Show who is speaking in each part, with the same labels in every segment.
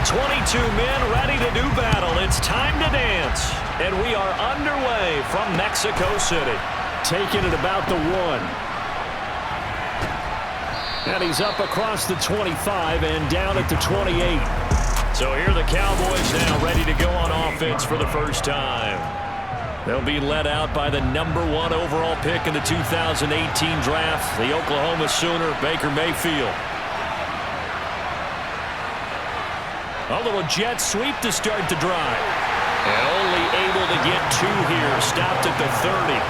Speaker 1: 22 men ready to do battle. It's time to dance. And we are underway from Mexico City. Taking it about the 1. And he's up across the 25 and down at the 28. So here are the Cowboys now ready to go on offense for the first time. They'll be led out by the #1 overall pick in the 2018 draft, the Oklahoma Sooner, Baker Mayfield. A little jet sweep to start the drive. And only able to get 2 here. Stopped at the 30.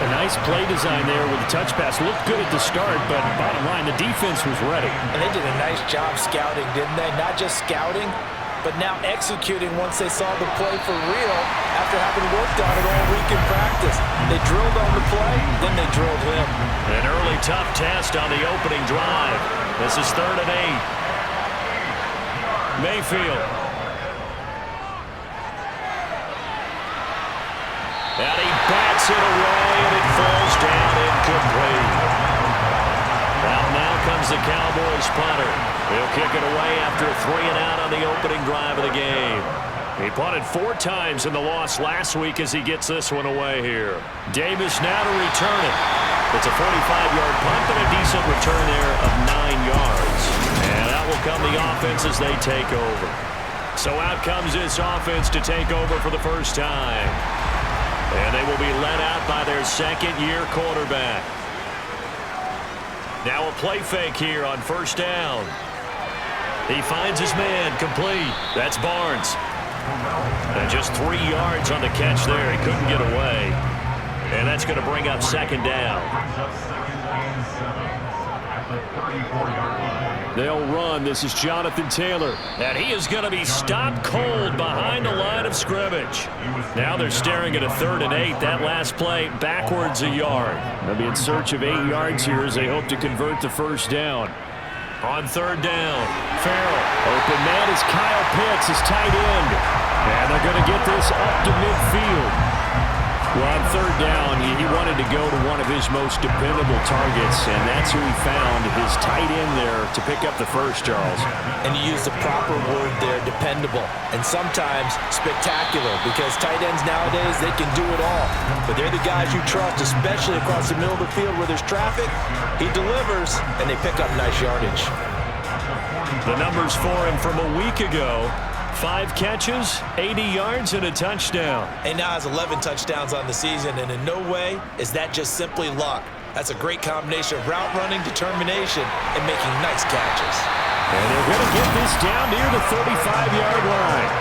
Speaker 2: A nice play design there with the touch pass. Looked good at the start, but bottom line, the defense was ready.
Speaker 3: And they did a nice job scouting, didn't they? Not just scouting, but now executing once they saw the play for real after having worked on it all week in practice. They drilled on the play, then they drilled him.
Speaker 1: An early tough test on the opening drive. This is 3rd and 8. Mayfield. And he bats it away, and it falls down incomplete. Now comes the Cowboys punter. He'll kick it away after a 3 and out on the opening drive of the game. He punted 4 times in the loss last week as he gets this one away here. Davis now to return it. It's a 45-yard punt, but a decent return there of 9 yards. And out will come the offense as they take over. So out comes this offense to take over for the first time. And they will be led out by their second-year quarterback. Now a play fake here on 1st down. He finds his man, complete. That's Barnes. And just 3 yards on the catch there. He couldn't get away. And that's going to bring up 2nd down. They'll run. This is Jonathan Taylor. And he is going to be stopped cold behind the line of scrimmage. Now they're staring at a 3rd and 8. That last play backwards a yard. They'll be in search of 8 yards here as they hope to convert the 1st down. On 3rd down, Farrell. Open man is Kyle Pitts, his tight end. And they're going to get this up to midfield. Well, on 3rd down, he wanted to go to one of his most dependable targets, and that's who he found, his tight end there, to pick up the first, Charles.
Speaker 3: And you use the proper word there, dependable, and sometimes spectacular, because tight ends nowadays, they can do it all. But they're the guys you trust, especially across the middle of the field where there's traffic. He delivers, and they pick up nice yardage.
Speaker 1: The numbers for him from a week ago: 5 catches, 80 yards, and a touchdown.
Speaker 3: And now has 11 touchdowns on the season, and in no way is that just simply luck. That's a great combination of route running, determination, and making nice catches.
Speaker 1: And they're going to get this down near the 35-yard line.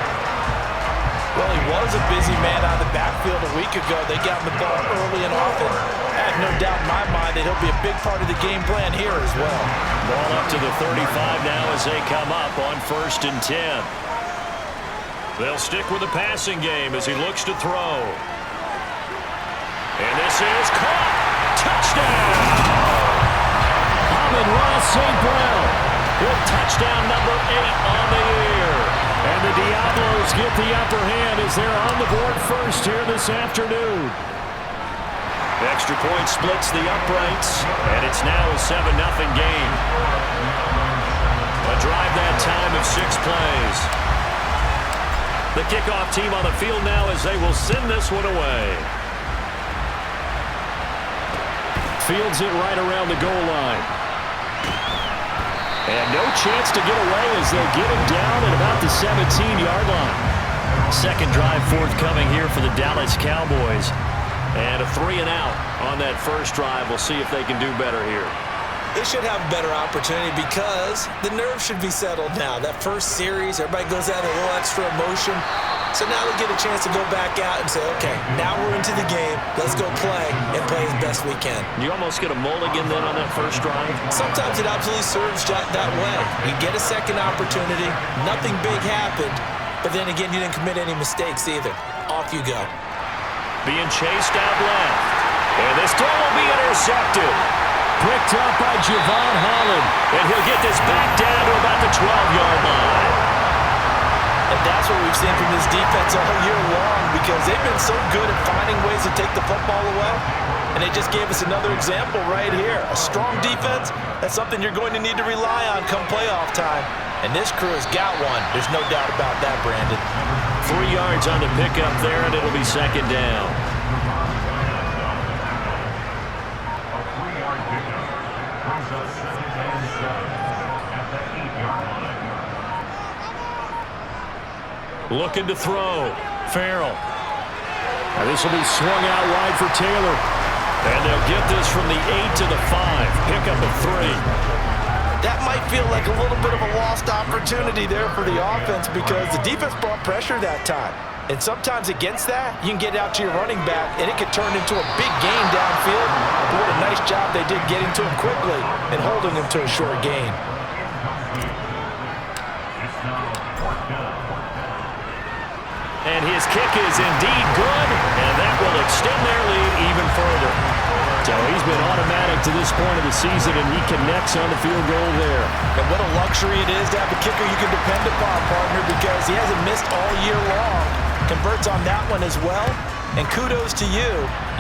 Speaker 3: Well, he was a busy man out of the backfield a week ago. They got him the ball early and often. I have no doubt in my mind that he'll be a big part of the game plan here as well.
Speaker 1: Ball up to the 35 now as they come up on 1st and 10. They'll stick with the passing game as he looks to throw. And this is caught. Touchdown! Amon-Ra St. Brown with touchdown number 8 on the year. And the Diablos get the upper hand as they're on the board first here this afternoon. Extra point splits the uprights, and it's now a 7-0 game. A drive that time of 6 plays. The kickoff team on the field now as they will send this one away. Fields it right around the goal line. And no chance to get away as they'll get him down at about the 17-yard line. Second drive forthcoming here for the Dallas Cowboys. And a 3 and out on that first drive. We'll see if they can do better here.
Speaker 3: They should have a better opportunity because the nerves should be settled now. That first series, everybody goes out a little extra emotion. So now they get a chance to go back out and say, okay, now we're into the game. Let's go play and play as best we can.
Speaker 1: You almost get a mulligan then on that first drive?
Speaker 3: Sometimes it absolutely serves that way. You get a second opportunity. Nothing big happened. But then again, you didn't commit any mistakes either. Off you go.
Speaker 1: Being chased out left. And this throw will be intercepted. Picked up by Javon Holland. And he'll get this back down to about the 12-yard line.
Speaker 3: And that's what we've seen from this defense all year long because they've been so good at finding ways to take the football away. And they just gave us another example right here. A strong defense, that's something you're going to need to rely on come playoff time. And this crew has got one. There's no doubt about that, Brandon.
Speaker 1: 3 yards on the pickup there, and it'll be second down. Looking to throw. Farrell.
Speaker 2: Now this will be swung out wide for Taylor.
Speaker 1: And they'll get this from the 8 to the 5. Pickup of 3.
Speaker 3: That might feel like a little bit of a lost opportunity there for the offense because the defense brought pressure that time. And sometimes against that, you can get out to your running back, and it could turn into a big gain downfield. But what a nice job they did getting to him quickly and holding him to a short gain.
Speaker 1: And his kick is indeed good, and that will extend their lead even further.
Speaker 2: So he's been automatic to this point of the season, and he connects on the field goal there.
Speaker 3: And what a luxury it is to have a kicker you can depend upon, partner, because he hasn't missed all year long. Converts on that one as well, and kudos to you.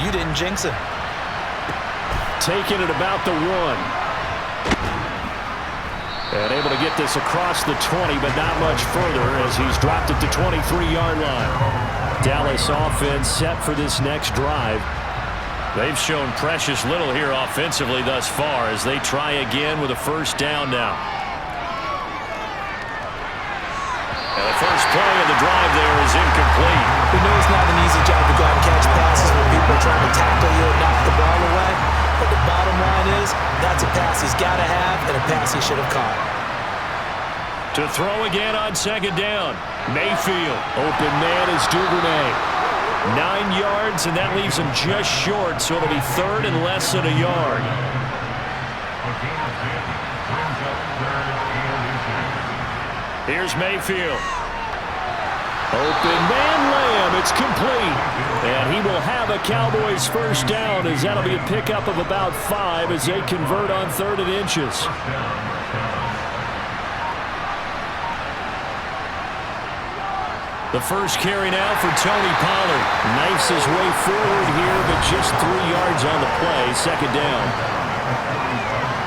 Speaker 3: You didn't jinx him.
Speaker 2: Taking it about the 1. And able to get this across the 20, but not much further as he's dropped it to 23-yard line. Dallas offense set for this next drive.
Speaker 1: They've shown precious little here offensively thus far as they try again with a first down now. And the first play of the drive there is incomplete.
Speaker 3: We know it's not an easy job to go out and catch passes when people are trying to tackle you and knock the ball away. But the bottom line is, that's a pass he's got to have and a pass he should have caught.
Speaker 1: To throw again on second down. Mayfield.
Speaker 2: Open man is Duvernay.
Speaker 1: 9 yards, and that leaves him just short, so it'll be third and less than a yard. Here's Mayfield.
Speaker 2: Open man Lamb. It's complete. And he will have a Cowboys first down as that'll be a pickup of about 5 as they convert on 3rd and inches.
Speaker 1: The first carry now for Tony Pollard.
Speaker 2: Knifes his way forward here, but just 3 yards on the play. Second down.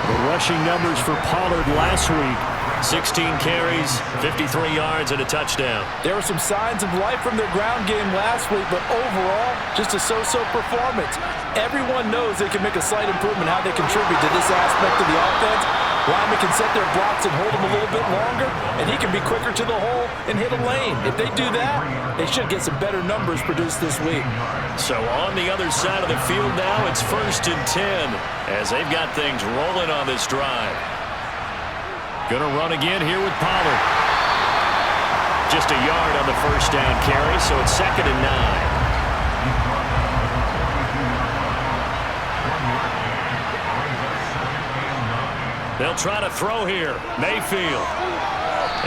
Speaker 2: The rushing numbers for Pollard last week.
Speaker 1: 16 carries, 53 yards, and a touchdown.
Speaker 3: There were some signs of life from their ground game last week, but overall, just a so-so performance. Everyone knows they can make a slight improvement how they contribute to this aspect of the offense. Linemen can set their blocks and hold them a little bit longer, and he can be quicker to the hole and hit a lane. If they do that, they should get some better numbers produced this week.
Speaker 1: So on the other side of the field now, it's 1st and 10 as they've got things rolling on this drive. Gonna run again here with Pollard. Just a yard on the first down carry, so it's 2nd and 9. They'll try to throw here. Mayfield.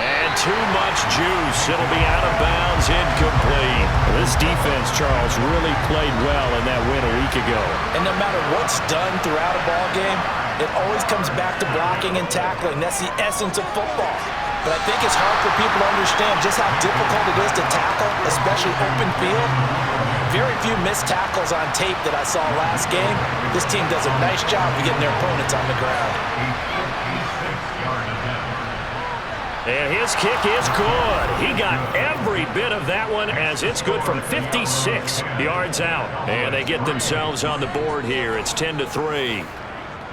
Speaker 1: And too much juice. It'll be out of bounds, incomplete.
Speaker 2: This defense, Charles, really played well in that win a week ago.
Speaker 3: And no matter what's done throughout a ball game, it always comes back to blocking and tackling. That's the essence of football. But I think it's hard for people to understand just how difficult it is to tackle, especially open field. Very few missed tackles on tape that I saw last game. This team does a nice job of getting their opponents on the ground.
Speaker 1: And his kick is good. He got every bit of that one as it's good from 56 yards out. And they get themselves on the board here. It's 10-3.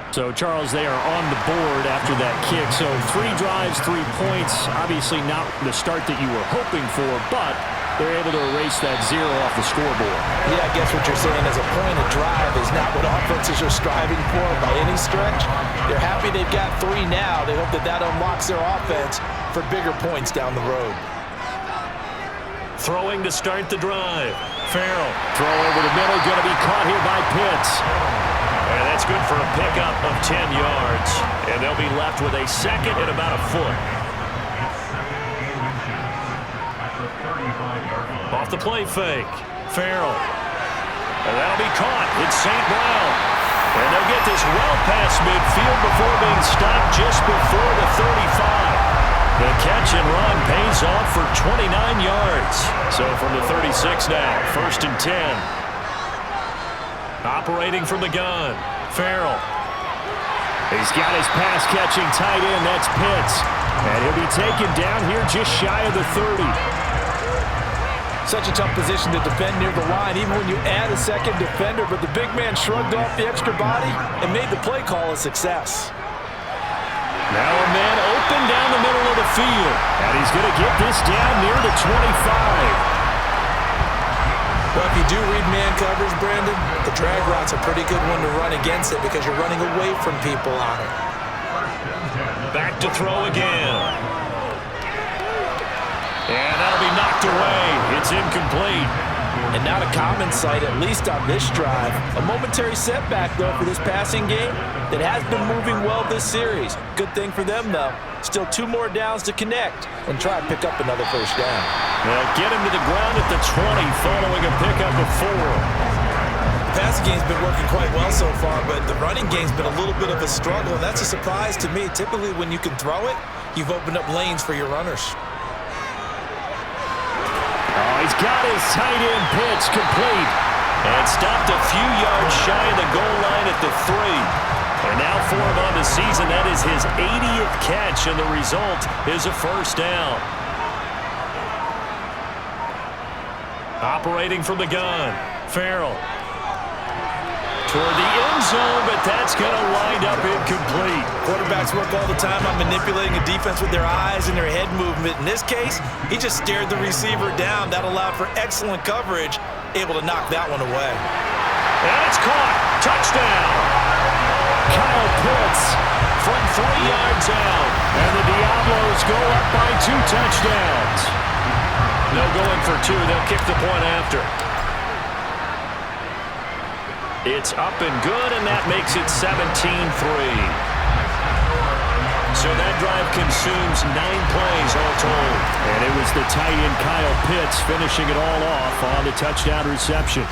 Speaker 2: So, Charles, they are on the board after that kick. So 3 drives, 3 points. Obviously not the start that you were hoping for, but they're able to erase that 0 off the scoreboard.
Speaker 3: Yeah, I guess what you're saying is a point of drive is not what offenses are striving for by any stretch. They're happy they've got 3 now. They hope that that unlocks their offense for bigger points down the road.
Speaker 1: Throwing to start the drive. Farrell.
Speaker 2: Throw over the middle, going to be caught here by Pitts.
Speaker 1: And that's good for a pickup of 10 yards. And they'll be left with a second and about a foot. Off the play fake. Farrell. And that'll be caught. It's St. Brown. And they'll get this well past midfield before being stopped just before the 35. The catch and run pays off for 29 yards. So from the 36 now, 1st and 10. Operating from the gun, Farrell.
Speaker 2: He's got his pass-catching tight end. That's Pitts. And he'll be taken down here just shy of the 30.
Speaker 3: Such a tough position to defend near the line, even when you add a second defender. But the big man shrugged off the extra body and made the play call a success.
Speaker 2: Now a man open down the middle of the field. And he's going to get this down near the 25.
Speaker 3: Well, if you do read man coverage, Brandon, the drag route's a pretty good one to run against it because you're running away from people on it.
Speaker 1: Back to throw again. And that'll be knocked away. It's incomplete.
Speaker 3: And not a common sight, at least on this drive. A momentary setback, though, for this passing game that has been moving well this series. Good thing for them, though. Still 2 more downs to connect and try to pick up another first down.
Speaker 1: They'll get him to the ground at the 20 following a pickup of 4.
Speaker 3: The passing game's been working quite well so far, but the running game's been a little bit of a struggle, and that's a surprise to me. Typically, when you can throw it, you've opened up lanes for your runners.
Speaker 2: Oh, he's got his tight end pitch complete.
Speaker 1: And stopped a few yards shy of the goal line at the 3. And now for him on the season, that is his 80th catch, and the result is a first down. Operating from the gun, Farrell. Toward the end zone, but that's going to wind up incomplete.
Speaker 3: Quarterbacks work all the time on manipulating a defense with their eyes and their head movement. In this case, he just stared the receiver down. That allowed for excellent coverage, able to knock that one away.
Speaker 1: And it's caught. Touchdown.
Speaker 2: Kyle Pitts
Speaker 1: From 3 yards out.
Speaker 2: And the Diablos go up by 2 touchdowns.
Speaker 1: No going for 2. They'll kick the point after. It's up and good, and that makes it 17-3. So that drive consumes 9 plays all told.
Speaker 2: And it was the tight end Kyle Pitts finishing it all off on the touchdown reception.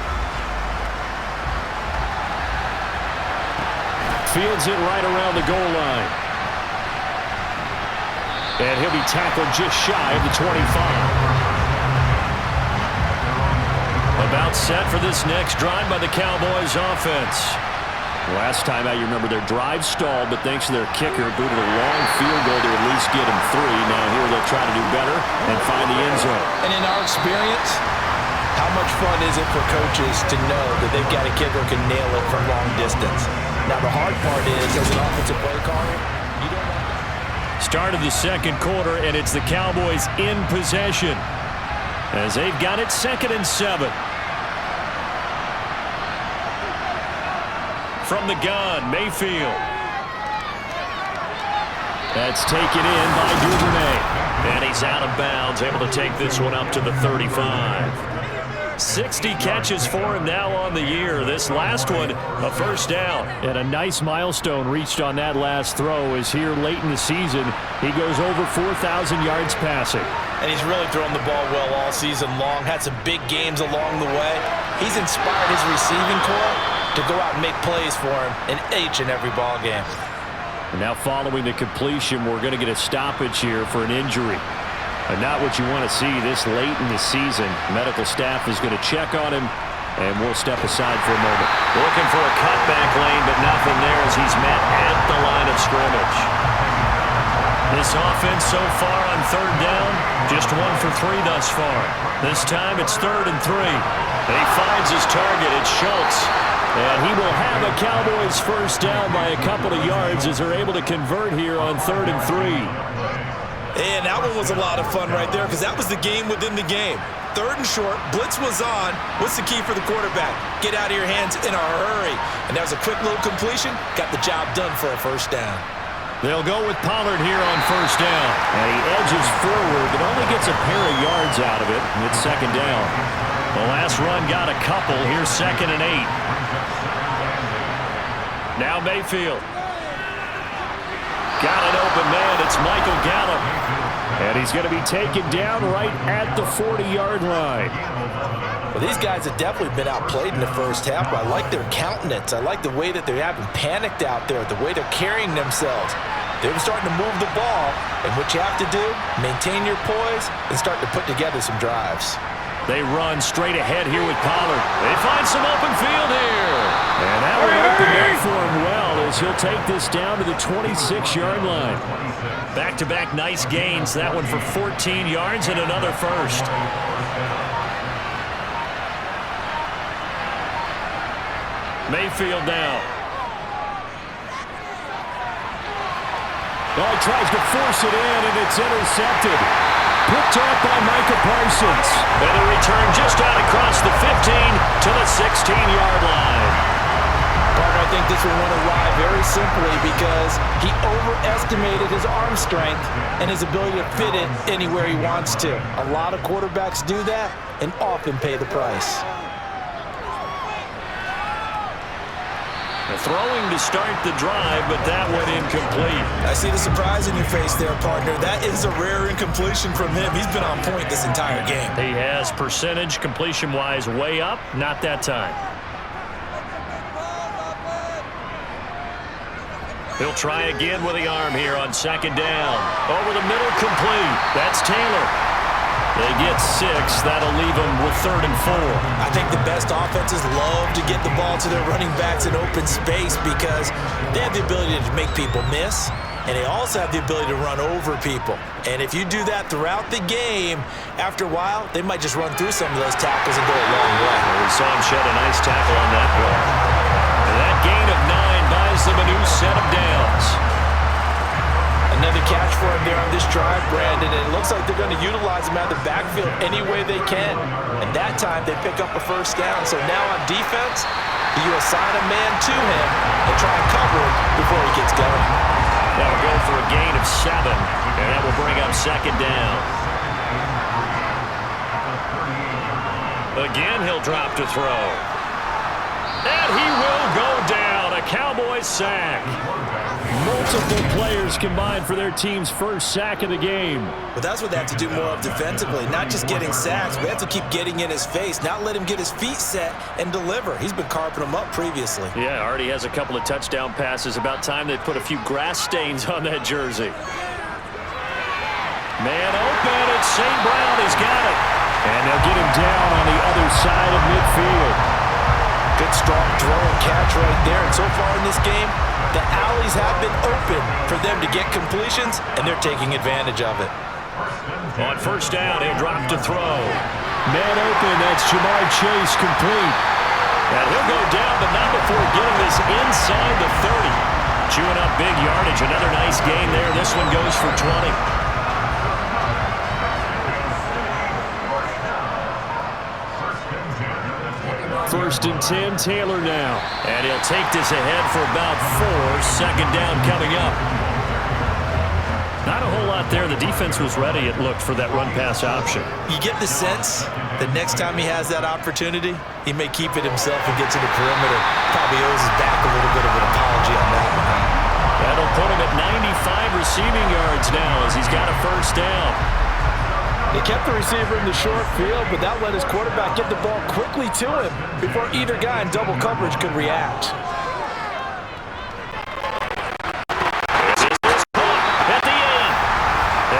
Speaker 2: Fields it right around the goal line. And he'll be tackled just shy of the 25.
Speaker 1: About set for this next drive by the Cowboys offense.
Speaker 2: Last time out, you remember their drive stalled, but thanks to their kicker, booted a long field goal to at least get them 3. Now here they'll try to do better and find the end zone.
Speaker 3: And in our experience, how much fun is it for coaches to know that they've got a kicker who can nail it from long distance? Now the hard part is, as an offensive play caller, you don't want to...
Speaker 1: Start of the second quarter, and it's the Cowboys in possession as they've got it 2nd and 7. From the gun, Mayfield.
Speaker 2: That's taken in by Duvernay.
Speaker 1: And he's out of bounds, able to take this one up to the 35. 60 catches for him now on the year. This last one, a first down.
Speaker 2: And a nice milestone reached on that last throw as here late in the season, he goes over 4,000 yards passing.
Speaker 3: And he's really thrown the ball well all season long. Had some big games along the way. He's inspired his receiving corps to go out and make plays for him in each and every ball game.
Speaker 2: Now following the completion, we're going to get a stoppage here for an injury. And not what you want to see this late in the season. Medical staff is going to check on him, and we'll step aside for a moment.
Speaker 1: Looking for a cutback lane, but nothing there as he's met at the line of scrimmage. This offense so far on 3rd down, just 1 for 3 thus far. This time it's 3rd and 3. And he finds his target. It's Schultz. And he will have a Cowboys first down by a couple of yards as they're able to convert here on 3rd and 3.
Speaker 3: And that one was a lot of fun right there because that was the game within the game. 3rd and short, blitz was on. What's the key for the quarterback? Get out of your hands in a hurry. And that was a quick little completion. Got the job done for a first down.
Speaker 1: They'll go with Pollard here on first down.
Speaker 2: And he edges forward, but only gets a pair of yards out of it. And it's 2nd down.
Speaker 1: The last run got a couple. Here's 2nd and 8. Now Mayfield. Got an open man. It's Michael Gallup.
Speaker 2: And he's going to be taken down right at the 40-yard line.
Speaker 3: Well, these guys have definitely been outplayed in the first half, but I like their countenance. I like the way that they haven't panicked out there, the way they're carrying themselves. They're starting to move the ball, and what you have to do, maintain your poise and start to put together some drives.
Speaker 2: They run straight ahead here with Pollard. They find some open field here. And that one opened up for him well as he'll take this down to the 26-yard line. Back-to-back nice gains. That one for 14 yards and another first. Mayfield now. Oh, he tries to force it in, and it's intercepted. Picked up by Micah Parsons.
Speaker 1: And a return just out across the 15 to the 16-yard line.
Speaker 3: Partner, I think this one went awry very simply because he overestimated his arm strength and his ability to fit it anywhere he wants to. A lot of quarterbacks do that and often pay the price.
Speaker 1: Throwing to start the drive, but that went incomplete.
Speaker 3: I see the surprise in your face there, partner. That is a rare incompletion from him. He's been on point this entire game.
Speaker 2: He has percentage completion-wise way up, not that time. He'll try again with the arm here on second down. Over the middle, complete. That's Taylor. They get 6. That'll leave them with 3rd and 4.
Speaker 3: I think the best offenses love to get the ball to their running backs in open space because they have the ability to make people miss, and they also have the ability to run over people. And if you do that throughout the game, after a while, they might just run through some of those tackles and go a long way.
Speaker 2: Well, we saw him shed a nice tackle on that play.
Speaker 1: And that gain of 9 buys them a new set of downs.
Speaker 3: Another catch for him there on this drive, Brandon, and it looks like they're going to utilize him out of the backfield any way they can. And that time, they pick up a first down. So now on defense, you assign a man to him and try and cover him before he gets going.
Speaker 1: That'll go for a gain of 7, and that will bring up second down. Again, he'll drop to throw. And he will go down. A Cowboys sack.
Speaker 2: Multiple players combined for their team's first sack of the game.
Speaker 3: But that's what they have to do more of defensively, not just getting sacks. We have to keep getting in his face, not let him get his feet set and deliver. He's been carping them up previously.
Speaker 2: Yeah, already has a couple of touchdown passes. About time they put a few grass stains on that jersey.
Speaker 1: Man open, and St. Brown has got it.
Speaker 2: And they'll get him down on the other side of midfield.
Speaker 3: Good strong throw and catch right there. And so far in this game, the alleys have been open for them to get completions, and they're taking advantage of it.
Speaker 1: On first down, he'll drop to throw.
Speaker 2: Man open, that's Jamar Chase complete.
Speaker 1: And he'll go down, but not before getting this inside the 30. Chewing up big yardage. Another nice gain there. This one goes for 20.
Speaker 2: First and 10, Taylor now.
Speaker 1: And he'll take this ahead for about 4. Second down coming up.
Speaker 2: Not a whole lot there. The defense was ready, it looked, for that run-pass option.
Speaker 3: You get the sense that next time he has that opportunity, he may keep it himself and get to the perimeter. Probably owes his back a little bit of an apology on that one.
Speaker 1: That'll put him at 95 receiving yards now as he's got a first down.
Speaker 3: He kept the receiver in the short field, but that let his quarterback get the ball quickly to him before either guy in double coverage could react.
Speaker 1: At the end.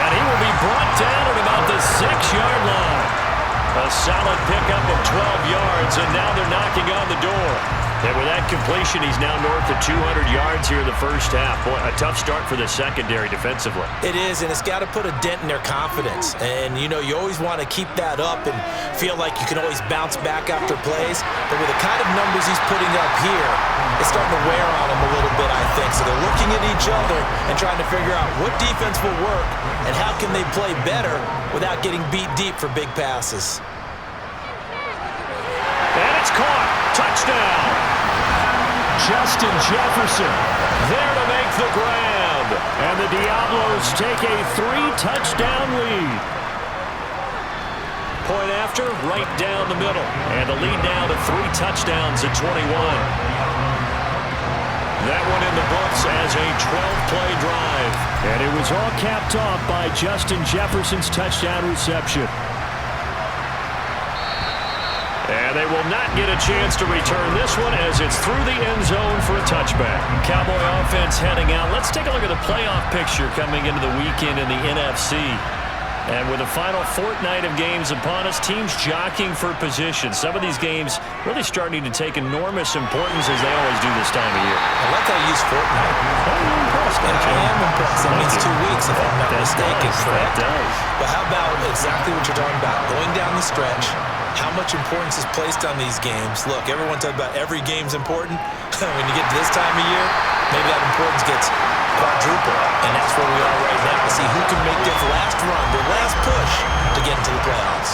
Speaker 1: And he will be brought down at about the 6-yard line. A solid pickup of 12 yards, and now they're knocking on the door. And with that completion, he's now north of 200 yards here in the first half. Boy, a tough start for the secondary defensively.
Speaker 3: It is, and it's got to put a dent in their confidence. And, you know, you always want to keep that up and feel like you can always bounce back after plays. But with the kind of numbers he's putting up here, it's starting to wear on him a little bit, I think. So they're looking at each other and trying to figure out what defense will work and how can they play better without getting beat deep for big passes.
Speaker 1: And it's caught. Touchdown.
Speaker 2: Justin Jefferson
Speaker 1: There to make the grab.
Speaker 2: and the Diablos take a 3-touchdown lead.
Speaker 1: Point after, right down the middle. And the lead now to 3 touchdowns at 21. That one in the books as a 12-play drive.
Speaker 2: And it was all capped off by Justin Jefferson's touchdown reception.
Speaker 1: And they will not get a chance to return this one as it's through the end zone for a touchback. Cowboy offense heading out. Let's take a look at the playoff picture coming into the weekend in the NFC.
Speaker 2: And with the final fortnight of games upon us, teams jockeying for position. Some of these games really starting to take enormous importance as they always do this time of year.
Speaker 3: I like how you use fortnight. And I am impressed. That means 2 weeks, if I'm not mistaken, correct?
Speaker 2: That does.
Speaker 3: But how about exactly what you're talking about? Going down the stretch, how much importance is placed on these games. Look, everyone talks about every game's important. When you get to this time of year, maybe that importance gets quadruple. And that's where we are right now to see who can make their last run, their last push to get into the playoffs.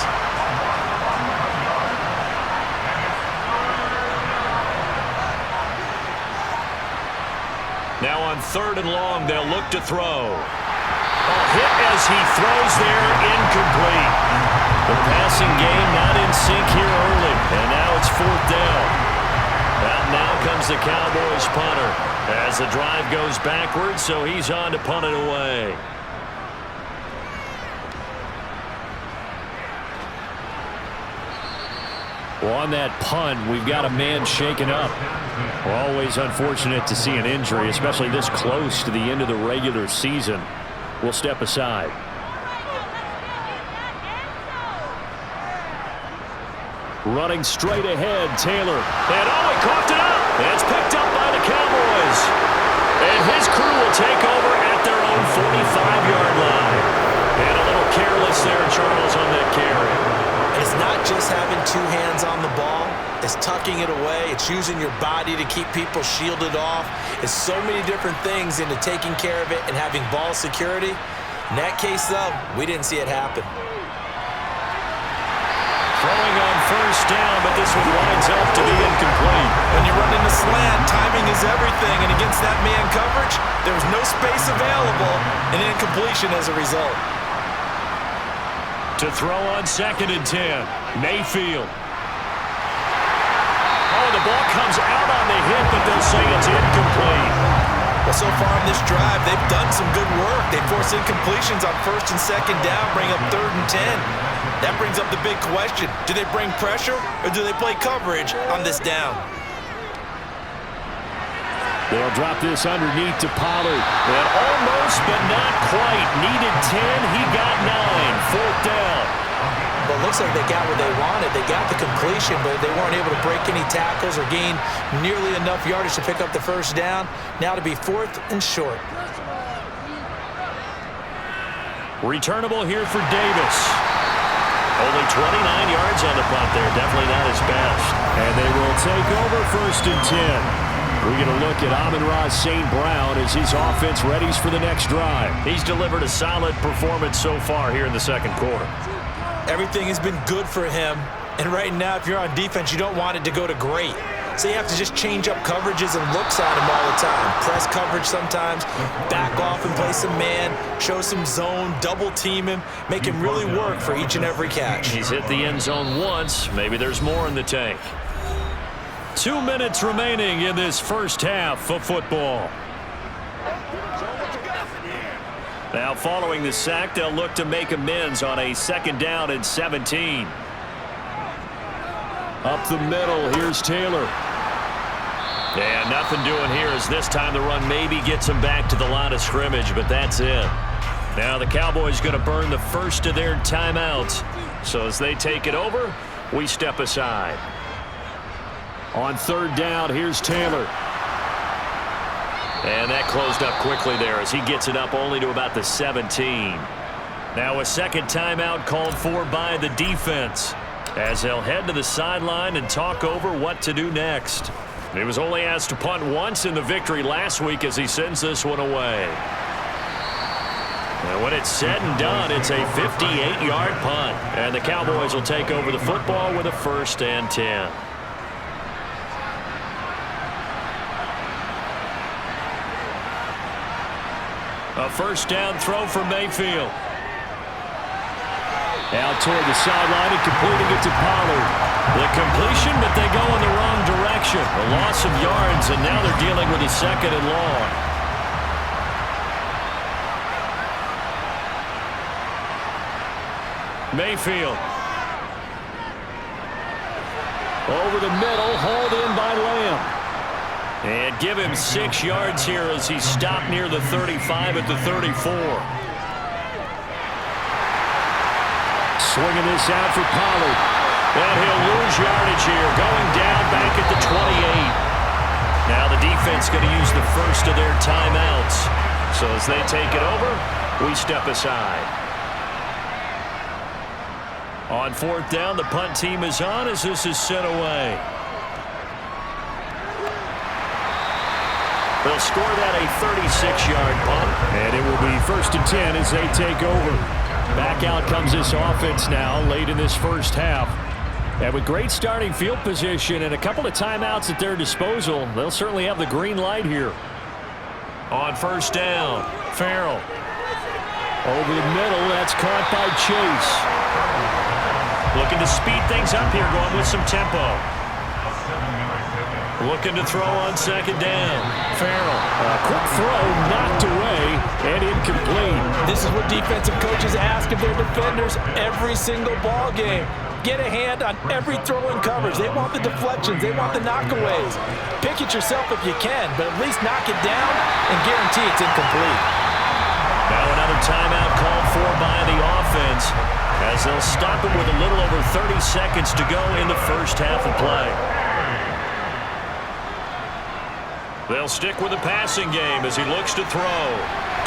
Speaker 2: Now on 3rd and long, they'll look to throw. A hit as he throws there, incomplete. The passing game not in sync here early, and now it's 4th down. And now comes the Cowboys punter as the drive goes backwards, so he's on to punt it away. Well, on that punt, we've got a man shaken up. Always unfortunate to see an injury, especially this close to the end of the regular season. We'll step aside. Running straight ahead, Taylor. And he coughed it up. It's picked up by the Cowboys. And his crew will take over at their own 45-yard line. And a little careless there, Charles, on that carry.
Speaker 3: It's not just having 2 hands on the ball. It's tucking it away. It's using your body to keep people shielded off. It's so many different things into taking care of it and having ball security. In that case, though, we didn't see it happen.
Speaker 2: Throwing on 1st down, but this one winds up to be incomplete.
Speaker 3: When you run into slant, timing is everything. And against that man coverage, there was no space available and incompletion as a result.
Speaker 2: To throw on 2nd and 10, Mayfield. Oh, the ball comes out on the hit, but they'll say it's incomplete.
Speaker 3: Well, so far in this drive, they've done some good work. They force incompletions on 1st and 2nd down, bring up 3rd and 10. That brings up the big question. Do they bring pressure or do they play coverage on this down?
Speaker 2: They'll drop this underneath to Pollard. And almost, but not quite. Needed 10. He got 9. 4th down.
Speaker 3: Well, it looks like they got what they wanted. They got the completion, but they weren't able to break any tackles or gain nearly enough yardage to pick up the 1st down. Now to be 4th and short.
Speaker 2: Returnable here for Davis. Only 29 yards on the punt there. Definitely not his best. And they will take over 1st and 10. We get a look at Amon-Ra St. Brown as his offense readies for the next drive. He's delivered a solid performance so far here in the 2nd quarter.
Speaker 3: Everything has been good for him. And right now, if you're on defense, you don't want it to go to great. So you have to just change up coverages and looks on him all the time. Press coverage sometimes, back off and play some man, show some zone, double team him, make him really work for each and every catch.
Speaker 2: He's hit the end zone once. Maybe there's more in the tank. 2 minutes remaining in this 1st half of football. Now following the sack, they'll look to make amends on a 2nd down and 17. Up the middle, here's Taylor. And nothing doing here as this time the run maybe gets him back to the line of scrimmage, but that's it. Now the Cowboys going to burn the first of their timeouts. So as they take it over, we step aside. On 3rd down, here's Taylor. And that closed up quickly there as he gets it up only to about the 17. Now a 2nd timeout called for by the defense as they'll head to the sideline and talk over what to do next. He was only asked to punt once in the victory last week as he sends this one away. And when it's said and done, it's a 58-yard punt. And the Cowboys will take over the football with a 1st and 10. A 1st down throw for Mayfield. Out toward the sideline and completing it to Pollard. The completion, but they go in the wrong direction. A loss of yards, and now they're dealing with a 2nd and long. Mayfield. Over the middle, hauled in by Lamb. And give him 6 yards here as he stopped near the 35 at the 34. Swinging this out for Pollard.
Speaker 1: And he'll lose yardage here, going down back at the 28. Now the defense going to use the first of their timeouts. So as they take it over, we step aside. On fourth down, the punt team is on as this is sent away. They'll score that a 36-yard punt.
Speaker 2: And it will be 1st and 10 as they take over. Back out comes this offense now late in this first half. And with great starting field position and a couple of timeouts at their disposal, they'll certainly have the green light here.
Speaker 1: On first down, Farrell.
Speaker 2: Over the middle, that's caught by Chase.
Speaker 1: Looking to speed things up here, going with some tempo. Looking to throw on second down. Farrell.
Speaker 2: A quick throw knocked away and incomplete.
Speaker 3: This is what defensive coaches ask of their defenders every single ball game. Get a hand on every throw in coverage. They want the deflections. They want the knockaways. Pick it yourself if you can, but at least knock it down and guarantee it's incomplete.
Speaker 1: Now another timeout called for by the offense as they'll stop it with a little over 30 seconds to go in the first half of play. They'll stick with the passing game as he looks to throw.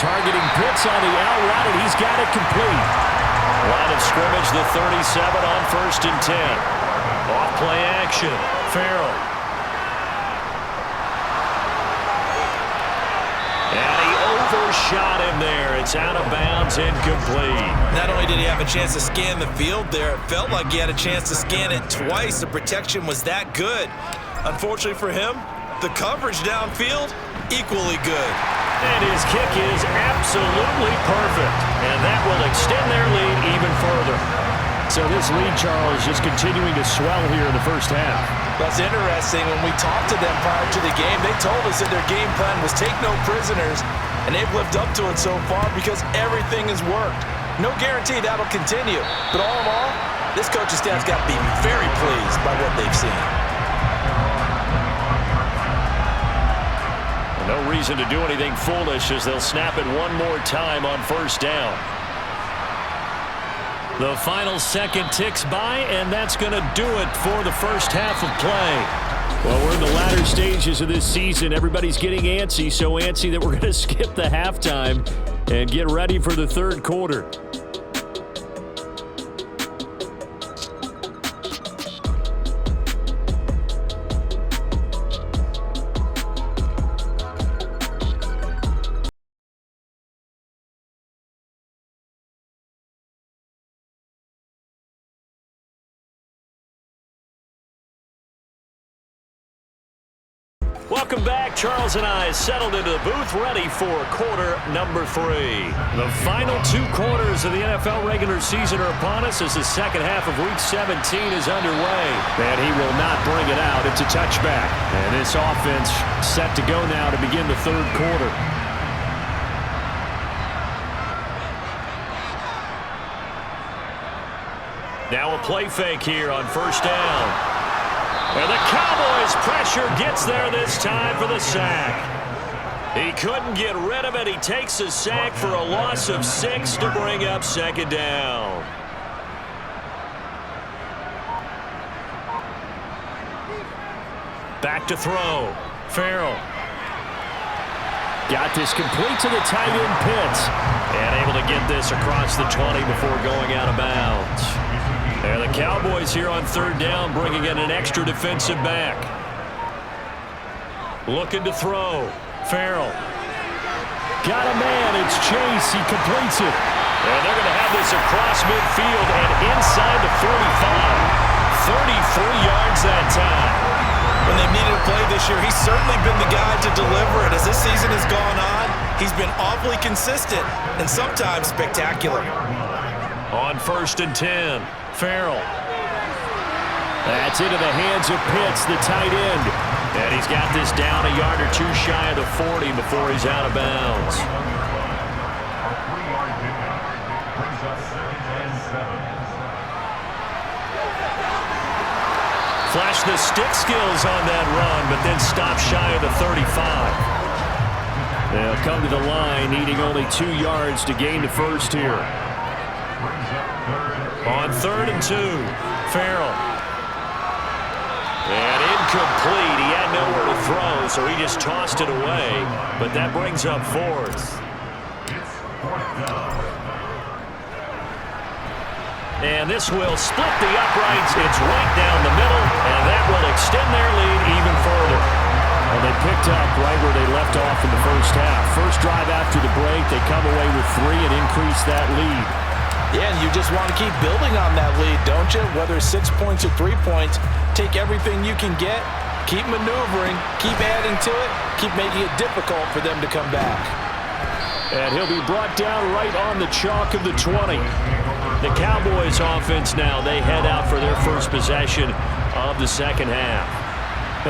Speaker 2: Targeting Pitts on the out route, and he's got it complete.
Speaker 1: Line of scrimmage, the 37 on 1st and 10. Off play action, Farrell. And he overshot him there. It's out of bounds, incomplete.
Speaker 3: Not only did he have a chance to scan the field there, it felt like he had a chance to scan it twice. The protection was that good. Unfortunately for him, the coverage downfield, equally good.
Speaker 1: And his kick is absolutely perfect. And that will extend their lead even further.
Speaker 2: So this lead, Charles, just continuing to swell here in the first half.
Speaker 3: That's interesting. When we talked to them prior to the game, they told us that their game plan was take no prisoners. And they've lived up to it so far because everything has worked. No guarantee that'll continue. But all in all, this coaching staff's got to be very pleased by what they've seen.
Speaker 1: No reason to do anything foolish as they'll snap it one more time on first down. The final second ticks by, and that's going to do it for the first half of play.
Speaker 2: Well, we're in the latter stages of this season. Everybody's getting antsy, so antsy that we're going to skip the halftime and get ready for the third quarter.
Speaker 1: Welcome back. Charles and I settled into the booth ready for quarter number 3. The final 2 quarters of the NFL regular season are upon us as the second half of Week 17 is underway.
Speaker 2: And he will not bring it out. It's a touchback. And this offense set to go now to begin the third quarter.
Speaker 1: Now a play fake here on first down. And the Cowboys' pressure gets there this time for the sack. He couldn't get rid of it. He takes a sack for a loss of 6 to bring up second down. Back to throw. Farrell.
Speaker 2: Got this complete to the tight end Pitts.
Speaker 1: And able to get this across the 20 before going out of bounds. And the Cowboys here on third down bringing in an extra defensive back. Looking to throw. Farrell.
Speaker 2: Got a man. It's Chase. He completes it.
Speaker 1: And they're going to have this across midfield and inside the 45. 33 yards that time.
Speaker 3: When they've needed a play this year, he's certainly been the guy to deliver it. As this season has gone on, he's been awfully consistent and sometimes spectacular.
Speaker 1: On 1st and 10. Farrell.
Speaker 2: That's into the hands of Pitts, the tight end.
Speaker 1: And he's got this down a yard or 2 shy of the 40 before he's out of bounds. Flash the stick skills on that run, but then stop shy of the 35.
Speaker 2: They'll come to the line, needing only 2 yards to gain the first here.
Speaker 1: On 3rd and 2, Farrell. And incomplete. He had nowhere to throw, so he just tossed it away. But that brings up 4th. And this will split the uprights. It's right down the middle, and that will extend their lead even further.
Speaker 2: Well, they picked up right where they left off in the first half. First drive after the break, they come away with 3 and increase that lead.
Speaker 3: Yeah, and you just want to keep building on that lead, don't you? Whether it's 6 points or 3 points, take everything you can get, keep maneuvering, keep adding to it, keep making it difficult for them to come back.
Speaker 2: And he'll be brought down right on the chalk of the 20.
Speaker 1: The Cowboys offense now, they head out for their first possession of the second half.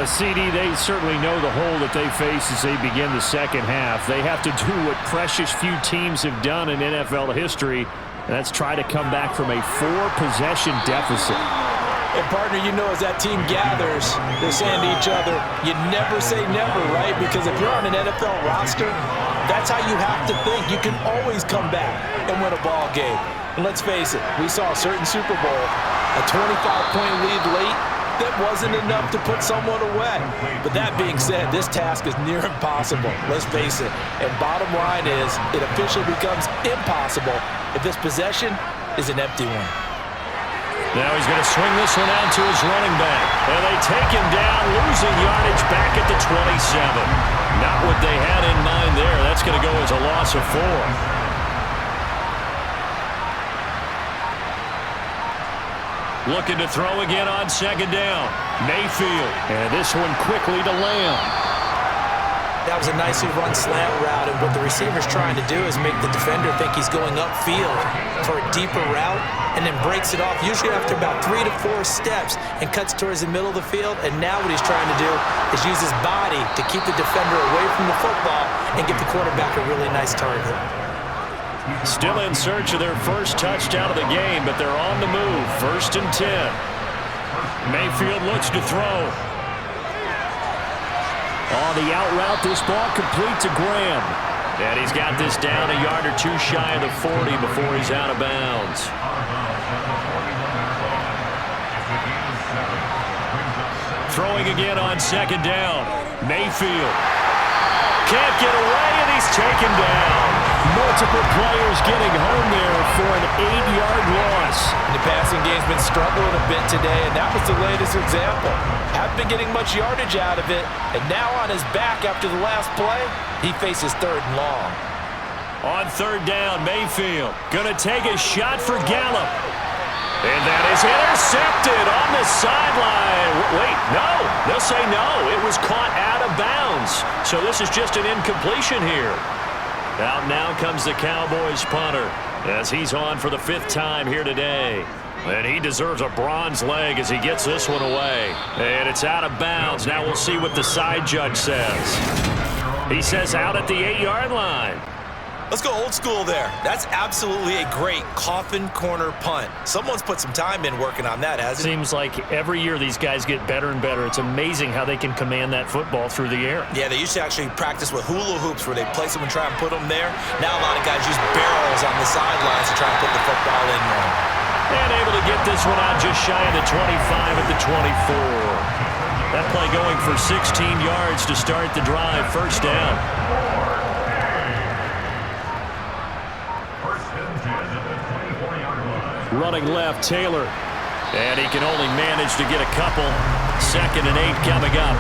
Speaker 2: CD, they certainly know the hole that they face as they begin the second half. They have to do what precious few teams have done in NFL history, and that's try to come back from a 4-possession deficit.
Speaker 3: And partner, you know, as that team gathers, they're saying to each other, you never say never, right? Because if you're on an NFL roster, that's how you have to think. You can always come back and win a ball game. And let's face it, we saw a certain Super Bowl, a 25-point lead late, that wasn't enough to put someone away. But that being said, this task is near impossible. Let's face it. And bottom line is, it officially becomes impossible if this possession is an empty one.
Speaker 1: Now he's going to swing this one out to his running back. And they take him down, losing yardage back at the 27. Not what they had in mind there. That's going to go as a loss of 4. Looking to throw again on second down. Mayfield.
Speaker 2: And this one quickly to Lamb.
Speaker 3: That was a nicely run slant route, and what the receiver's trying to do is make the defender think he's going upfield for a deeper route, and then breaks it off, usually after about 3 to 4 steps, and cuts towards the middle of the field. And now what he's trying to do is use his body to keep the defender away from the football and give the quarterback a really nice target.
Speaker 1: Still in search of their first touchdown of the game, but they're on the move. 1st and 10. Mayfield looks to throw.
Speaker 2: On the out route, this ball complete to Graham.
Speaker 1: And he's got this down a yard or 2 shy of the 40 before he's out of bounds. Throwing again on second down. Mayfield can't get away, and he's taken down.
Speaker 2: Multiple players getting home there for an 8-yard loss.
Speaker 3: The passing game's been struggling a bit today, and that was the latest example. Haven't been getting much yardage out of it, and now on his back after the last play, he faces 3rd and long.
Speaker 1: On 3rd down, Mayfield going to take a shot for Gallup. And that is intercepted on the sideline. Wait, no. They'll say no. It was caught out of bounds. So this is just an incompletion here. Out now comes the Cowboys punter as he's on for the 5th time here today. And he deserves a bronze leg as he gets this one away. And it's out of bounds. Now we'll see what the side judge says. He says out at the 8-yard line.
Speaker 3: Let's go old school there. That's absolutely a great coffin corner punt. Someone's put some time in working on that, hasn't it?
Speaker 4: Seems like every year these guys get better and better. It's amazing how they can command that football through the air.
Speaker 3: Yeah, they used to actually practice with hula hoops where they place them and try and put them there. Now a lot of guys use barrels on the sidelines to try and put the football in there.
Speaker 1: And able to get this one out just shy of the 25 at the 24. That play going for 16 yards to start the drive. 1st down.
Speaker 2: Running left, Taylor.
Speaker 1: And he can only manage to get a couple. 2nd and 8 coming up.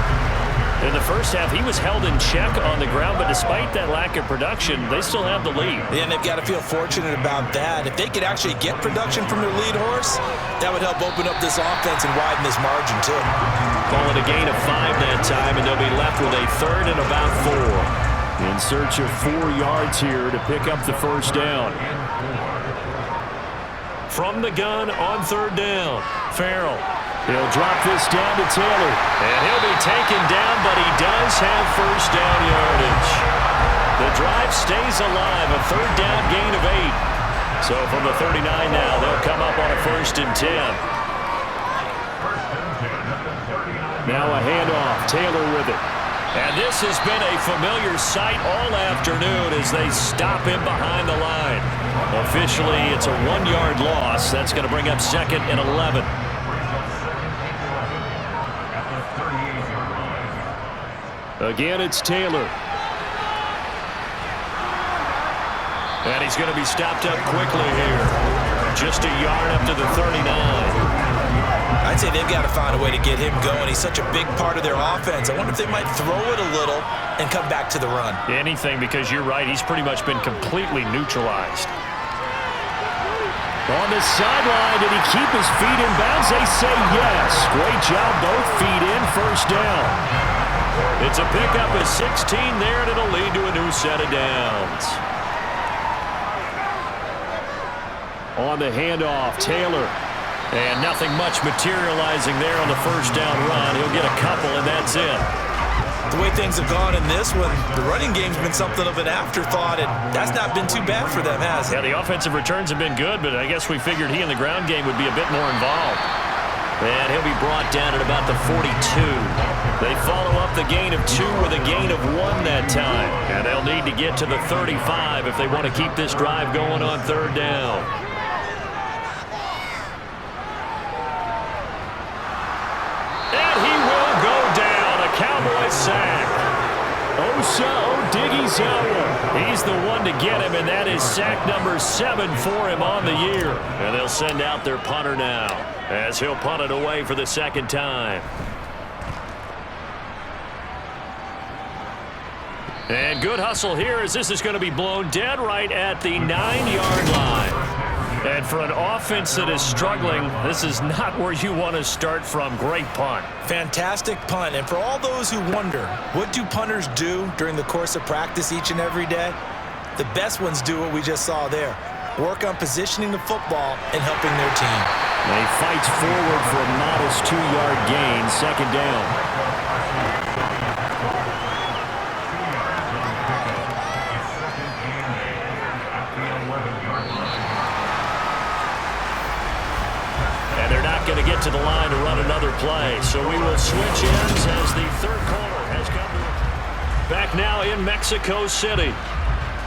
Speaker 1: In the first half, he was held in check on the ground, but despite that lack of production, they still have the lead.
Speaker 3: Yeah, and they've got to feel fortunate about that. If they could actually get production from their lead horse, that would help open up this offense and widen this margin, too.
Speaker 1: Call it a gain of 5 that time, and they'll be left with a 3rd and about 4.
Speaker 2: In search of 4 yards here to pick up the 1st down.
Speaker 1: From the gun on 3rd down, Farrell.
Speaker 2: He'll drop this down to Taylor.
Speaker 1: And he'll be taken down, but he does have 1st down yardage. The drive stays alive, a 3rd down gain of 8. So from the 39 now, they'll come up on a 1st and 10.
Speaker 2: Now a handoff, Taylor with it.
Speaker 1: And this has been a familiar sight all afternoon as they stop him behind the line. Officially, it's a 1-yard loss. That's going to bring up 2nd and 11.
Speaker 2: Again, it's Taylor.
Speaker 1: And he's going to be stopped up quickly here. Just a yard up to the 39.
Speaker 3: I'd say they've got to find a way to get him going. He's such a big part of their offense. I wonder if they might throw it a little and come back to the run.
Speaker 4: Anything, because you're right. He's pretty much been completely neutralized.
Speaker 2: On the sideline, did he keep his feet in bounds? They say yes. Great job, both feet in, first down.
Speaker 1: It's a pickup of 16 there, and it'll lead to a new set of downs.
Speaker 2: On the handoff, Taylor.
Speaker 1: And nothing much materializing there on the first down run. He'll get a couple, and that's it.
Speaker 3: The way things have gone in this one, the running game's been something of an afterthought, and that's not been too bad for them, has it?
Speaker 4: Yeah, the offensive returns have been good, but I guess we figured he in the ground game would be a bit more involved.
Speaker 1: And he'll be brought down at about the 42. They follow up the gain of 2 with a gain of 1 that time. And they'll need to get to the 35 if they want to keep this drive going on third down. And he will go down. A Cowboy sack.
Speaker 2: Osa Odighizuwa.
Speaker 1: He's the one to get him, and that is sack number 7 for him on the year. And they'll send out their punter now, as he'll punt it away for the second time. And good hustle here as this is going to be blown dead right at the 9-yard line.
Speaker 4: And for an offense that is struggling, this is not where you want to start from. Great punt.
Speaker 3: Fantastic punt. And for all those who wonder, what do punters do during the course of practice each and every day? The best ones do what we just saw there. Work on positioning the football and helping their team.
Speaker 2: And he fights forward for a modest 2-yard gain, second down.
Speaker 1: Going to get to the line to run another play. So we will switch ends as the third quarter has come to. Back now in Mexico City.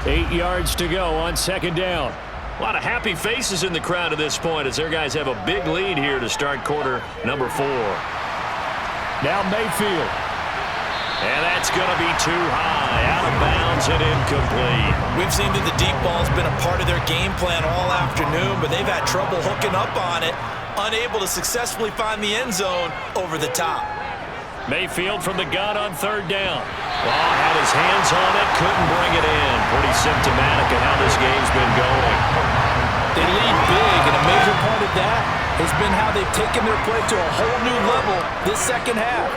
Speaker 2: 8 yards to go on second down.
Speaker 1: A lot of happy faces in the crowd at this point as their guys have a big lead here to start quarter number 4.
Speaker 2: Now Mayfield.
Speaker 1: And that's going to be too high. Out of bounds and incomplete.
Speaker 3: We've seen that the deep ball's been a part of their game plan all afternoon, but they've had trouble hooking up on it. Unable to successfully find the end zone over the top.
Speaker 1: Mayfield from the gun on third down. Oh, had his hands on it, couldn't bring it in. Pretty symptomatic of how this game's been going.
Speaker 3: They lead big, and a major part of that has been how they've taken their play to a whole new level this second half.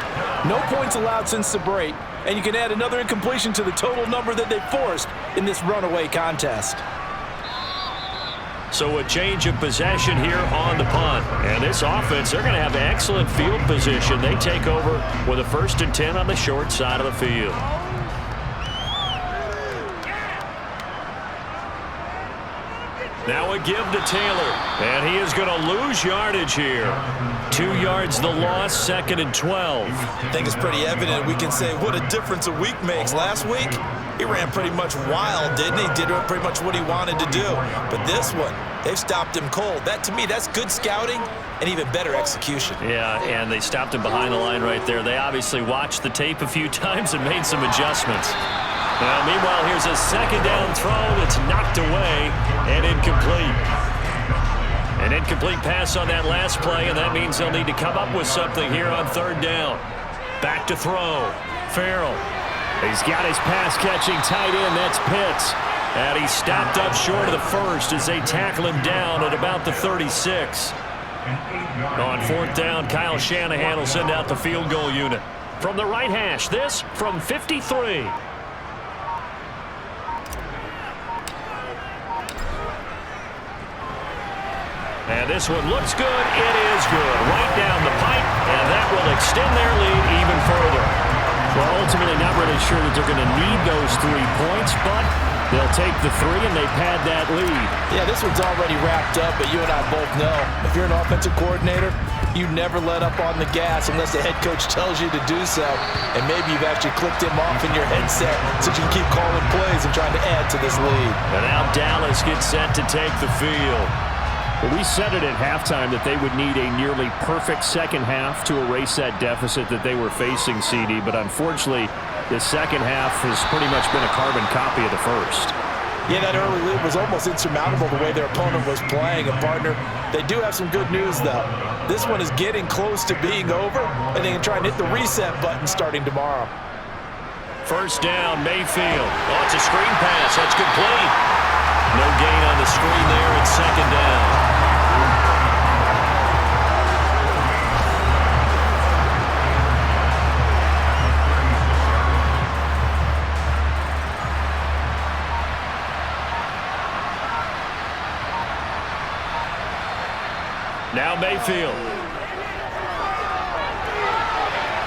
Speaker 3: No points allowed since the break, and you can add another incompletion to the total number that they forced in this runaway contest.
Speaker 1: So a change of possession here on the punt. And this offense, they're going to have excellent field position. They take over with a 1st and 10 on the short side of the field. Now a give to Taylor. And he is going to lose yardage here. 2 yards the loss, 2nd and 12.
Speaker 3: I think it's pretty evident. We can say what a difference a week makes. Last week, he ran pretty much wild, didn't he? Did pretty much what he wanted to do. But this one, they've stopped him cold. That, to me, that's good scouting and even better execution.
Speaker 1: Yeah, and they stopped him behind the line right there. They obviously watched the tape a few times and made some adjustments. Now, meanwhile, here's a second down throw that's knocked away and incomplete. An incomplete pass on that last play, and that means they'll need to come up with something here on third down. Back to throw. Farrell.
Speaker 2: He's got his pass-catching tight end. That's Pitts.
Speaker 1: And he stopped up short of the first as they tackle him down at about the 36. On fourth down, Kyle Shanahan will send out the field goal unit. From the right hash, this from 53. And this one looks good. It is good. Right down the pipe, and that will extend their lead even further.
Speaker 2: Well, ultimately not really sure that they're going to need those 3 points, but they'll take the 3 and they pad that lead.
Speaker 3: Yeah, this one's already wrapped up, but you and I both know if you're an offensive coordinator, You never let up on the gas unless the head coach tells you to do so. And maybe you've actually clicked him off in your headset so you can keep calling plays and trying to add to this lead.
Speaker 1: And now Dallas gets set to take the field.
Speaker 2: Well, we said it at halftime that they would need a nearly perfect second half to erase that deficit that they were facing, CD. But unfortunately, the second half has pretty much been a carbon copy of the first.
Speaker 3: Yeah, that early lead was almost insurmountable the way their opponent was playing. And, partner, they do have some good news, though. This one is getting close to being over, and they can try and hit the reset button starting tomorrow.
Speaker 1: First down, Mayfield. Oh, it's a screen pass. That's complete. No gain on the screen there. It's second down.
Speaker 2: Now Mayfield.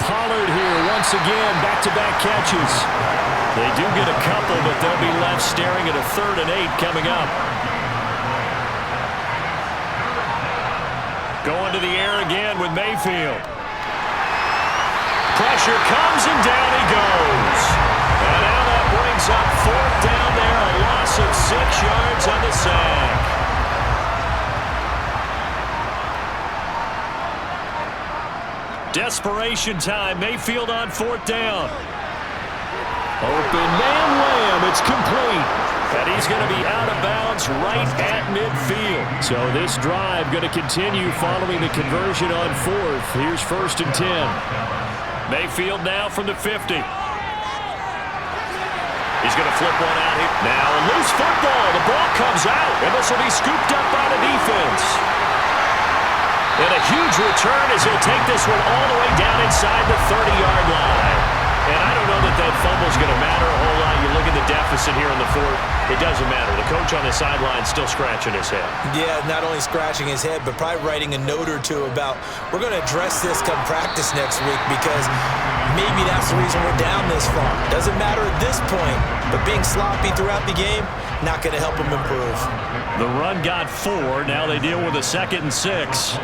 Speaker 2: Pollard here once again, back-to-back catches.
Speaker 1: They do get a couple, but they'll be left staring at a 3rd and 8 coming up.
Speaker 2: Going to the air again with Mayfield.
Speaker 1: Pressure comes, and down he goes. And now that brings up 4th down there, a loss of 6 yards on the sack.
Speaker 2: Desperation time. Mayfield on 4th down. Open man Lamb. It's complete. And he's going to be out of bounds right at midfield. So this drive going to continue following the conversion on 4th. Here's 1st and 10. Mayfield now from the 50.
Speaker 1: He's going to flip one out here. Now a loose football. The ball comes out, and this will be scooped up by the defense. And a huge return as he'll take this one all the way down inside the 30-yard line. And I don't know that that fumble's going to matter a whole lot. You look at the deficit here in the 4th. It doesn't matter. The coach on the sideline still scratching his head.
Speaker 3: Yeah, not only scratching his head, but probably writing a note or two about, we're going to address this come practice next week because maybe that's the reason we're down this far. Doesn't matter at this point, but being sloppy throughout the game, not going to help him improve.
Speaker 2: The run got 4. Now they deal with a 2nd and 6.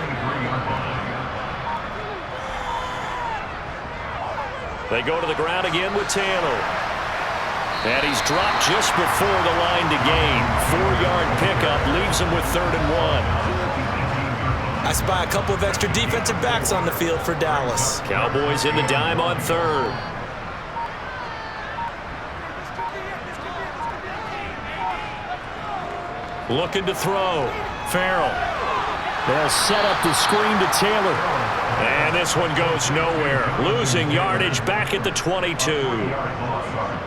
Speaker 1: They go to the ground again with Taylor. And he's dropped just before the line to gain. 4-yard pickup leaves him with 3rd and 1.
Speaker 3: I spy a couple of extra defensive backs on the field for Dallas.
Speaker 1: Cowboys in the dime on 3rd.
Speaker 2: Looking to throw. Farrell. They'll set up the screen to Taylor.
Speaker 1: And this one goes nowhere. Losing yardage back at the 22.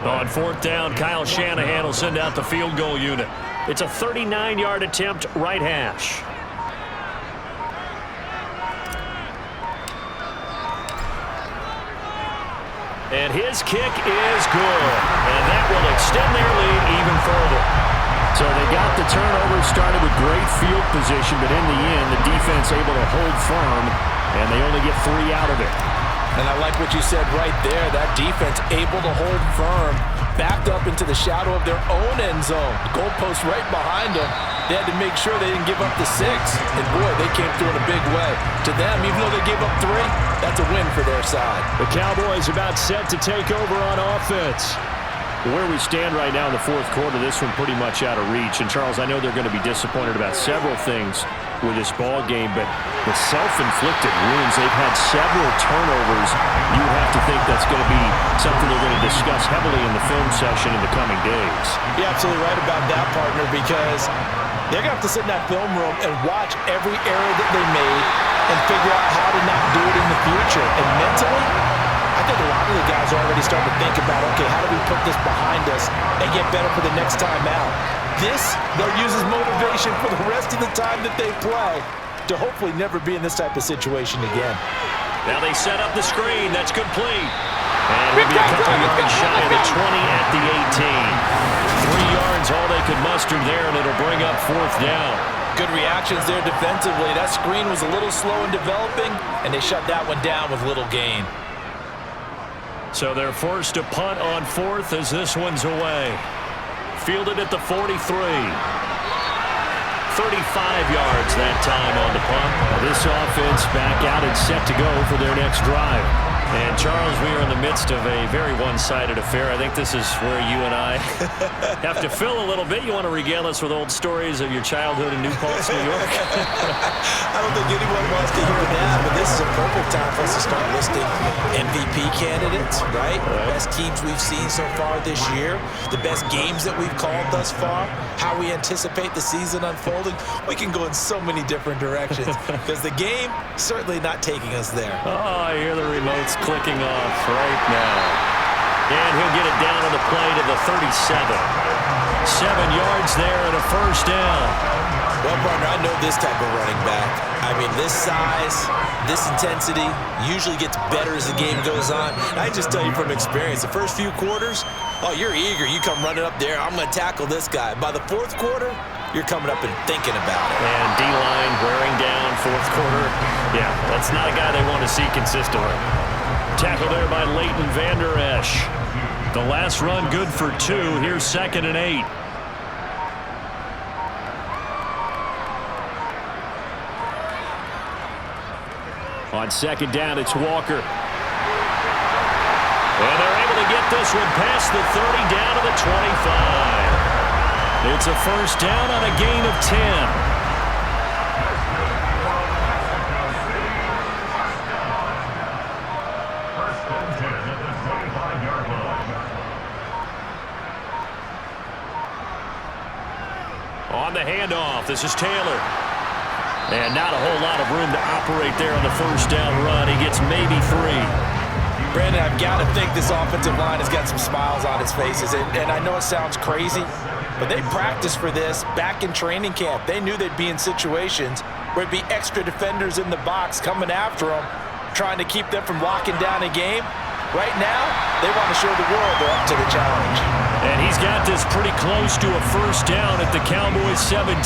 Speaker 2: On 4th down, Kyle Shanahan will send out the field goal unit.
Speaker 1: It's a 39-yard attempt, right hash. And his kick is good. And that will extend their lead even further.
Speaker 2: So they got the turnover, started with great field position, but in the end, the defense able to hold firm, and they only get 3 out of it.
Speaker 3: And I like what you said right there. That defense able to hold firm, backed up into the shadow of their own end zone. The goalpost right behind them. They had to make sure they didn't give up the 6. And, boy, they came through in a big way. To them, even though they gave up 3, that's a win for their side.
Speaker 2: The Cowboys about set to take over on offense. Where we stand right now in the 4th quarter, this one pretty much out of reach. And, Charles, I know they're going to be disappointed about several things with this ball game, but the self-inflicted wounds, they've had several turnovers. You have to think that's going to be something they're going to discuss heavily in the film session in the coming days.
Speaker 3: You're absolutely right about that, partner, because they're going to have to sit in that film room and watch every error that they made and figure out how to not do it in the future. And mentally, I think a lot of the guys are already starting to think about, okay, how do we put this behind us and get better for the next time out? This, they'll use as motivation for the rest of the time that they play to hopefully never be in this type of situation again.
Speaker 1: Now they set up the screen. That's complete. And we'll be a couple yards shy of the 20 at the 18. 3 yards, all they could muster there, and it'll bring up 4th down.
Speaker 3: Good reactions there defensively. That screen was a little slow in developing, and they shut that one down with little gain.
Speaker 1: So they're forced to punt on 4th as this one's away. Fielded at the 43. 35 yards that time on the punt.
Speaker 2: This offense back out and set to go for their next drive.
Speaker 4: And, Charles, we are in the midst of a very one-sided affair. I think this is where you and I have to fill a little bit. You want to regale us with old stories of your childhood in New Paltz, New York?
Speaker 3: I don't think anyone wants to hear that, but this is a perfect time for us to start listing MVP candidates, right? The best teams we've seen so far this year, the best games that we've called thus far, how we anticipate the season unfolding. We can go in so many different directions because the game certainly not taking us there.
Speaker 4: Oh, I hear the remotes clicking off right now.
Speaker 1: And he'll get it down on the play to the 37. 7 yards there and a first down.
Speaker 3: Well, partner, I know this type of running back. I mean, this size, this intensity usually gets better as the game goes on. I can just tell you from experience, the first few quarters, oh, you're eager. You come running up there, I'm going to tackle this guy. By the fourth quarter, you're coming up and thinking about it.
Speaker 4: And D-line wearing down fourth quarter. Yeah, that's not a guy they want to see consistently.
Speaker 1: Tackle there by Leighton Vander Esch.
Speaker 4: The last run good for 2. Here's 2nd and 8.
Speaker 2: On 2nd down, it's Walker.
Speaker 1: And they're able to get this one past the 30 down to the 25.
Speaker 4: It's a first down on a gain of 10.
Speaker 1: On the handoff, this is Taylor. And not a whole lot of room to operate there on the first down run. He gets maybe 3.
Speaker 3: Brandon, I've got to think this offensive line has got some smiles on its faces. And I know it sounds crazy, but they practiced for this back in training camp. They knew they'd be in situations where it'd be extra defenders in the box coming after them, trying to keep them from locking down a game. Right now, they want to show the world they're up to the challenge.
Speaker 1: And he's got this pretty close to a first down at the Cowboys 17.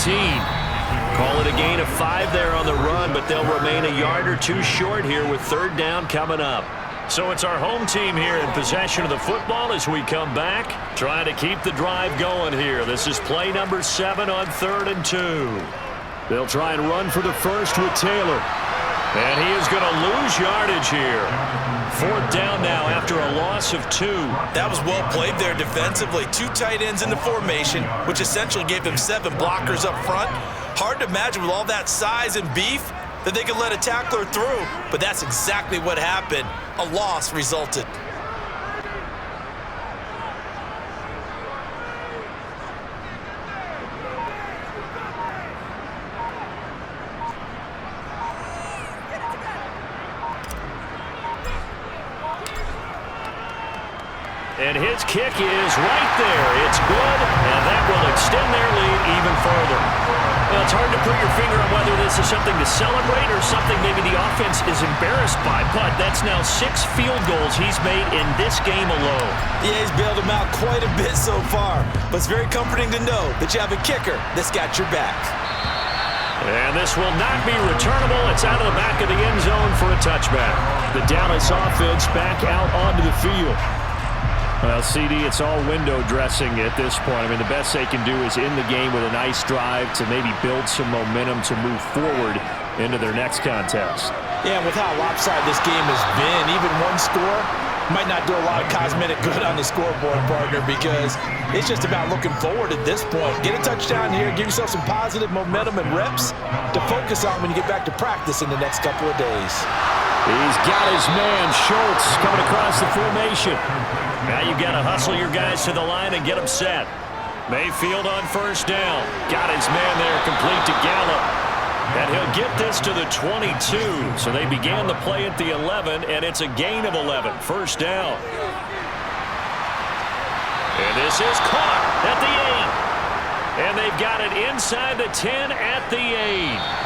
Speaker 1: Call it a gain of 5 there on the run, but they'll remain a yard or 2 short here with 3rd down coming up. So it's our home team here in possession of the football as we come back, trying to keep the drive going here. This is play number 7 on 3rd and 2.
Speaker 2: They'll try and run for the first with Taylor.
Speaker 1: And he is going to lose yardage here. 4th down now after a loss of 2.
Speaker 3: That was well played there defensively. 2 tight ends in the formation, which essentially gave them 7 blockers up front. Hard to imagine with all that size and beef that they could let a tackler through, but that's exactly what happened. A loss resulted.
Speaker 1: And his kick is right there. It's good, and that will extend their lead even further. Well, it's hard to put your finger on whether this is something to celebrate or something maybe the offense is embarrassed by, but that's now 6 field goals he's made in this game alone.
Speaker 3: Yeah, he's bailed them out quite a bit so far, but it's very comforting to know that you have a kicker that's got your back.
Speaker 1: And this will not be returnable. It's out of the back of the end zone for a touchback.
Speaker 2: The Dallas offense back out onto the field. Well, CD, it's all window dressing at this point. I mean, the best they can do is in the game with a nice drive to maybe build some momentum to move forward into their next contest.
Speaker 3: Yeah, and with how lopsided this game has been, even one score might not do a lot of cosmetic good on the scoreboard, partner, because it's just about looking forward at this point. Get a touchdown here, give yourself some positive momentum and reps to focus on when you get back to practice in the next couple of days.
Speaker 2: He's got his man, Schultz, coming across the formation.
Speaker 1: Now you've got to hustle your guys to the line and get them set. Mayfield on first down. Got his man there, complete to Gallup. And he'll get this to the 22. So they began the play at the 11, and it's a gain of 11. First down. And this is caught at the 8. And they've got it inside the 10 at the 8.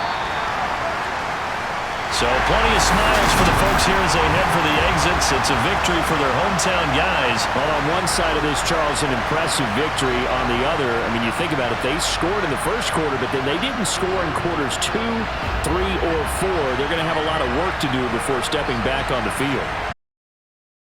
Speaker 1: So plenty of smiles for the folks here as they head for the exits. It's a victory for their hometown guys.
Speaker 2: Well, on one side of this, Charles, an impressive victory. On the other, I mean, you think about it, they scored in the first quarter, but then they didn't score in quarters 2, 3, or 4. They're going to have a lot of work to do before stepping back on the field.